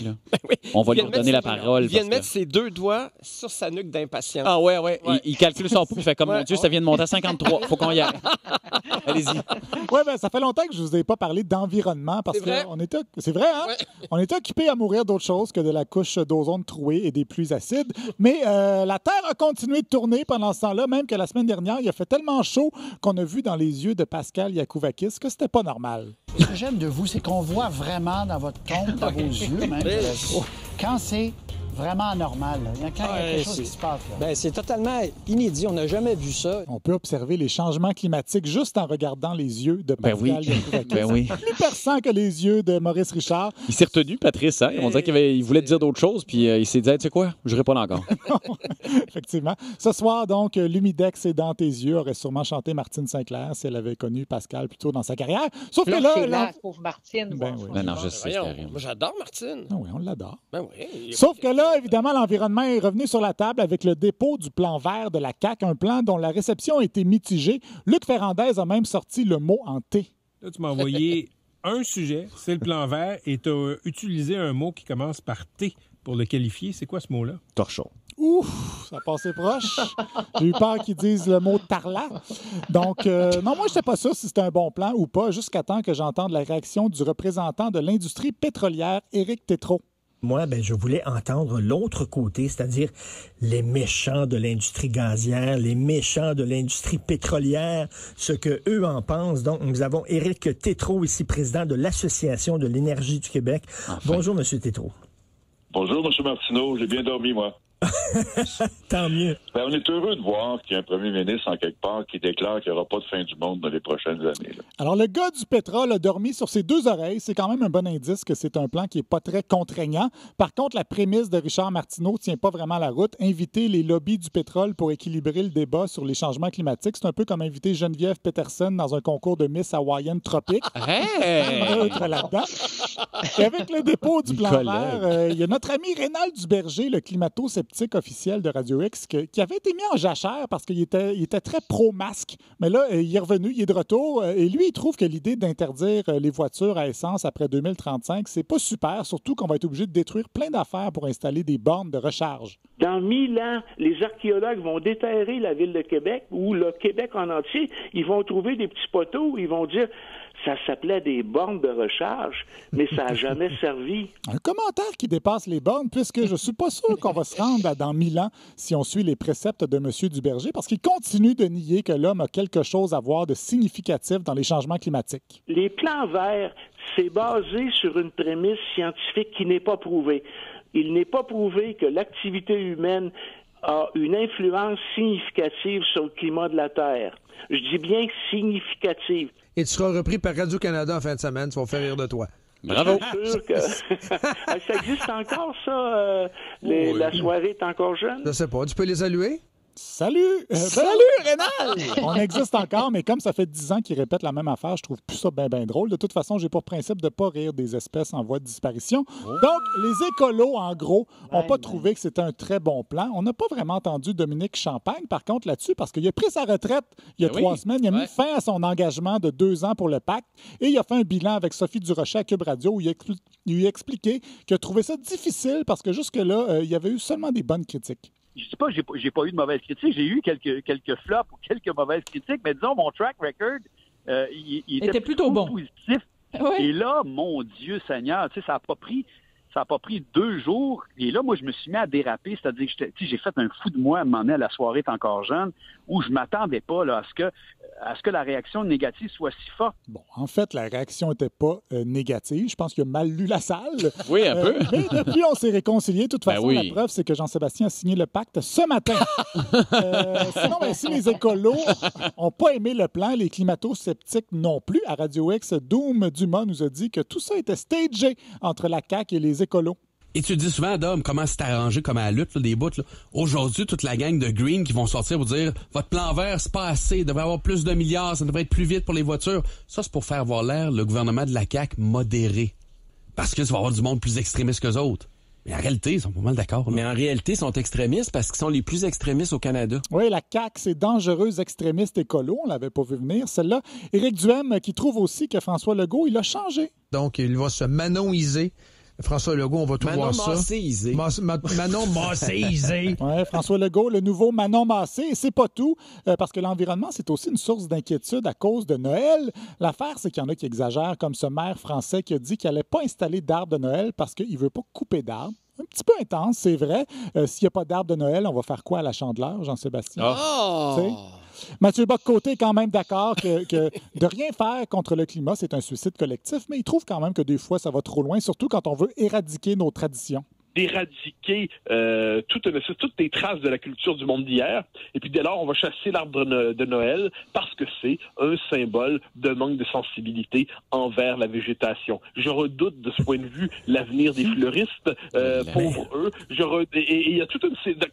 là. Oui. On va lui donner la parole. Il vient de parce mettre ses 2 doigts sur sa nuque d'impatience. Ah ouais. Ouais. Il calcule son pouls, il fait comme, mon Dieu, ça vient de monter à 53. Faut qu'on y aille. Allez-y. Oui, ben, ça fait longtemps que je vous ai pas parlé d'environnement parce C'est vrai? qu'on était... C'est vrai, hein? Ouais. On était occupés à mourir d'autre chose que de la couche d'ozone trouée et des pluies acides. Mais la Terre a continué de tourner pendant ce temps-là, même que la semaine dernière, il a fait tellement chaud qu'on a vu dans les yeux de Pascal Yakouvakis que c'était pas normal. Ce que j'aime de vous, c'est qu'on voit vraiment dans votre compte, dans vos yeux, même, quand c'est vraiment anormal. Là. Quand il y a quelque chose qui se passe. Là. Bien, c'est totalement inédit. On n'a jamais vu ça. On peut observer les changements climatiques juste en regardant les yeux de Pascal Yakouvakis. Ben oui. Plus perçant que les yeux de Maurice Richard. Il s'est retenu, Patrice. Hein? On dirait qu'il voulait dire d'autres choses, puis il s'est dit, hey, tu sais quoi, je réponds encore. Effectivement. Ce soir, donc, l'humidex est dans tes yeux aurait sûrement chanté Martine Sinclair si elle avait connu Pascal plus tôt dans sa carrière. Sauf que là... pauvre Martine. Ben oui. Non, je sais, c'est Voyons, terrible. moi, j'adore Martine. Ah oui, on l'adore. Ben oui. Sauf que là, évidemment, l'environnement est revenu sur la table avec le dépôt du plan vert de la CAQ, un plan dont la réception a été mitigée. Luc Ferrandez a même sorti le mot en T. Là, tu m'as envoyé un sujet, c'est le plan vert, et tu as utilisé un mot qui commence par T pour le qualifier. C'est quoi ce mot-là? Torchon. Ouf, ça passait proche. J'ai eu peur qu'ils disent le mot tarlat. Donc, non, moi, je ne sais pas ça si c'était un bon plan ou pas, jusqu'à temps que j'entende la réaction du représentant de l'industrie pétrolière, Éric Tétrault. Moi, je voulais entendre l'autre côté, c'est-à-dire les méchants de l'industrie gazière, les méchants de l'industrie pétrolière, ce que eux en pensent. Donc, nous avons Éric Tétrault, ici, président de l'Association de l'énergie du Québec. Enfin. Bonjour, M. Tétrault. Bonjour, M. Martineau. J'ai bien dormi, moi. Tant mieux. Ben, on est heureux de voir qu'il y a un premier ministre, en quelque part, qui déclare qu'il n'y aura pas de fin du monde dans les prochaines années. Là. Alors, le gars du pétrole a dormi sur ses 2 oreilles. C'est quand même un bon indice que c'est un plan qui n'est pas très contraignant. Par contre, la prémisse de Richard Martineau ne tient pas vraiment la route. Inviter les lobbies du pétrole pour équilibrer le débat sur les changements climatiques, c'est un peu comme inviter Geneviève Peterson dans un concours de Miss Hawaïenne tropique. Neutre là-dedans. Et avec le dépôt du plan vert, il y a notre ami Rénal Duberger, le climato-sceptique officiel de Radio X, qui avait été mis en jachère parce qu'il était très pro-masque. Mais là, il est revenu, il est de retour. Et lui, il trouve que l'idée d'interdire les voitures à essence après 2035, c'est pas super, surtout qu'on va être obligé de détruire plein d'affaires pour installer des bornes de recharge. Dans 1000 ans, les archéologues vont déterrer la ville de Québec ou le Québec en entier. Ils vont trouver des petits poteaux. Ils vont dire... Ça s'appelait des bornes de recharge, mais ça n'a jamais servi. Un commentaire qui dépasse les bornes, puisque je ne suis pas sûr qu'on va se rendre dans 1000 ans si on suit les préceptes de M. Duberger, parce qu'il continue de nier que l'homme a quelque chose à voir de significatif dans les changements climatiques. Les plans verts, c'est basé sur une prémisse scientifique qui n'est pas prouvée. Il n'est pas prouvé que l'activité humaine a une influence significative sur le climat de la Terre. Je dis bien significative. Et tu seras repris par Radio-Canada en fin de semaine. Ça va faire rire de toi. Bravo! C'est sûr que... ça existe encore, ça? La soirée est encore jeune? Je sais pas. Tu peux les saluer? Salut! Salut, Rénal! On existe encore, mais comme ça fait 10 ans qu'ils répètent la même affaire, je trouve plus ça bien drôle. De toute façon, j'ai pour principe de ne pas rire des espèces en voie de disparition. Donc, les écolos, en gros, n'ont pas trouvé que c'était un très bon plan. On n'a pas vraiment entendu Dominique Champagne, par contre, là-dessus, parce qu'il a pris sa retraite il y a 3 semaines. Il a mis fin à son engagement de 2 ans pour le pacte et il a fait un bilan avec Sophie Durocher à Cube Radio où il a expliqué qu'il a trouvé ça difficile parce que jusque-là, il y avait eu seulement des bonnes critiques. Je dis pas que j'ai pas eu de mauvaises critiques. J'ai eu quelques flops ou quelques mauvaises critiques, mais disons, mon track record, il était plutôt bon. Positif. Oui. Et là, mon Dieu Seigneur, tu sais, ça a pas pris 2 jours. Et là, moi, je me suis mis à déraper. C'est-à-dire que j'ai fait un fou de moi à un moment donné à la soirée est encore jeune, où je m'attendais pas là, à ce que la réaction négative soit si forte. Bon, en fait, la réaction n'était pas négative. Je pense qu'il a mal lu la salle. Oui, un peu. Mais depuis, on s'est réconciliés. De toute façon, la preuve, c'est que Jean-Sébastien a signé le pacte ce matin. Sinon, si les écolos n'ont pas aimé le plan, les climato-sceptiques non plus. À Radio X, Doom Dumas nous a dit que tout ça était stagé entre la CAQ et les écolos. Et tu dis souvent, Dom, comment c'est arrangé comme à la lutte, là, des bouts. Là. Aujourd'hui, toute la gang de Green qui vont sortir pour dire « Votre plan vert, c'est pas assez, il devrait avoir plus de milliards, ça devrait être plus vite pour les voitures. » Ça, c'est pour faire avoir l'air le gouvernement de la CAQ modéré. Parce que ça va avoir du monde plus extrémiste qu'eux autres. Mais en réalité, ils sont pas mal d'accord. Là. Mais en réalité, ils sont extrémistes parce qu'ils sont les plus extrémistes au Canada. Oui, la CAQ, c'est dangereux extrémiste écolo. On l'avait pas vu venir, celle-là. Éric Duhem, qui trouve aussi que François Legault, il a changé. Donc, il va se manoiser François Legault, on va tout voir ça. Manon Massé-Isé. Oui, François Legault, le nouveau Manon Massé. Et c'est pas tout, parce que l'environnement, c'est aussi une source d'inquiétude à cause de Noël. L'affaire, c'est qu'il y en a qui exagèrent, comme ce maire français qui a dit qu'il n'allait pas installer d'arbre de Noël parce qu'il ne veut pas couper d'arbres. Un petit peu intense, c'est vrai. S'il n'y a pas d'arbre de Noël, on va faire quoi à la Chandeleur, Jean-Sébastien? Oh! Mathieu Bock-Côté est quand même d'accord que de rien faire contre le climat, c'est un suicide collectif, mais il trouve quand même que des fois, ça va trop loin, surtout quand on veut éradiquer nos traditions. Éradiquer toutes les traces de la culture du monde d'hier. Et puis dès lors, on va chasser l'arbre de Noël parce que c'est un symbole de manque de sensibilité envers la végétation. Je redoute de ce point de vue l'avenir des fleuristes, pauvres eux. Et il y a toute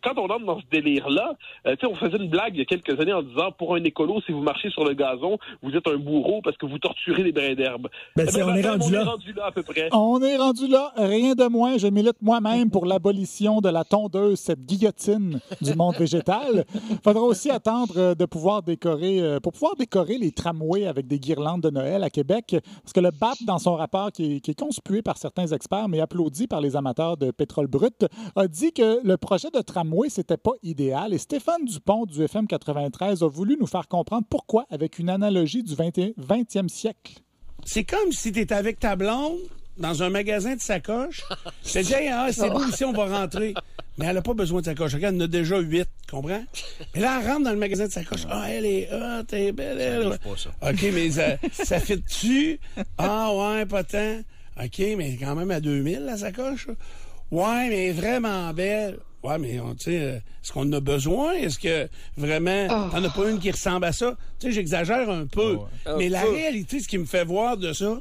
quand on entre dans ce délire-là, on faisait une blague il y a quelques années en disant pour un écolo, si vous marchez sur le gazon, vous êtes un bourreau parce que vous torturez les brins d'herbe. On est rendu là à peu près. On est rendu là, rien de moins. Je milite moi-même pour l'abolition de la tondeuse, cette guillotine du monde végétal. Il faudra aussi attendre de pouvoir décorer, pour pouvoir décorer les tramways avec des guirlandes de Noël à Québec, parce que le BAP, dans son rapport qui est conspué par certains experts, mais applaudi par les amateurs de pétrole brut, a dit que le projet de tramway, c'était pas idéal. Et Stéphane Dupont du FM 93 a voulu nous faire comprendre pourquoi avec une analogie du 20e siècle. C'est comme si tu étais avec ta blonde dans un magasin de sacoches. Tu dis, c'est beau ici, on va rentrer. Mais elle n'a pas besoin de sacoches. Elle en a déjà 8, comprends? Et là, elle rentre dans le magasin de sacoches. Elle est hot, elle est belle, elle. OK, mais ça fit-tu? Ouais, pas tant. OK, mais quand même à 2000, la sacoche. Ouais, mais vraiment belle. Ouais, mais tu sais, est-ce qu'on en a besoin? Est-ce que vraiment, t'en as pas une qui ressemble à ça? Tu sais, j'exagère un peu. Mais la réalité, ce qui me fait voir de ça,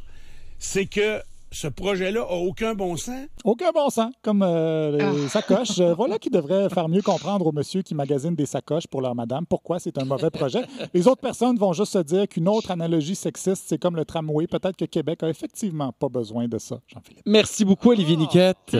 c'est que ce projet-là a aucun bon sens. Aucun bon sens, comme les sacoches. Voilà qui devrait faire mieux comprendre aux monsieur qui magasinent des sacoches pour leur madame pourquoi c'est un mauvais projet. Les autres personnes vont juste se dire qu'une autre analogie sexiste, c'est comme le tramway. Peut-être que Québec a effectivement pas besoin de ça, Jean-Philippe. Merci beaucoup, Olivier Niquette.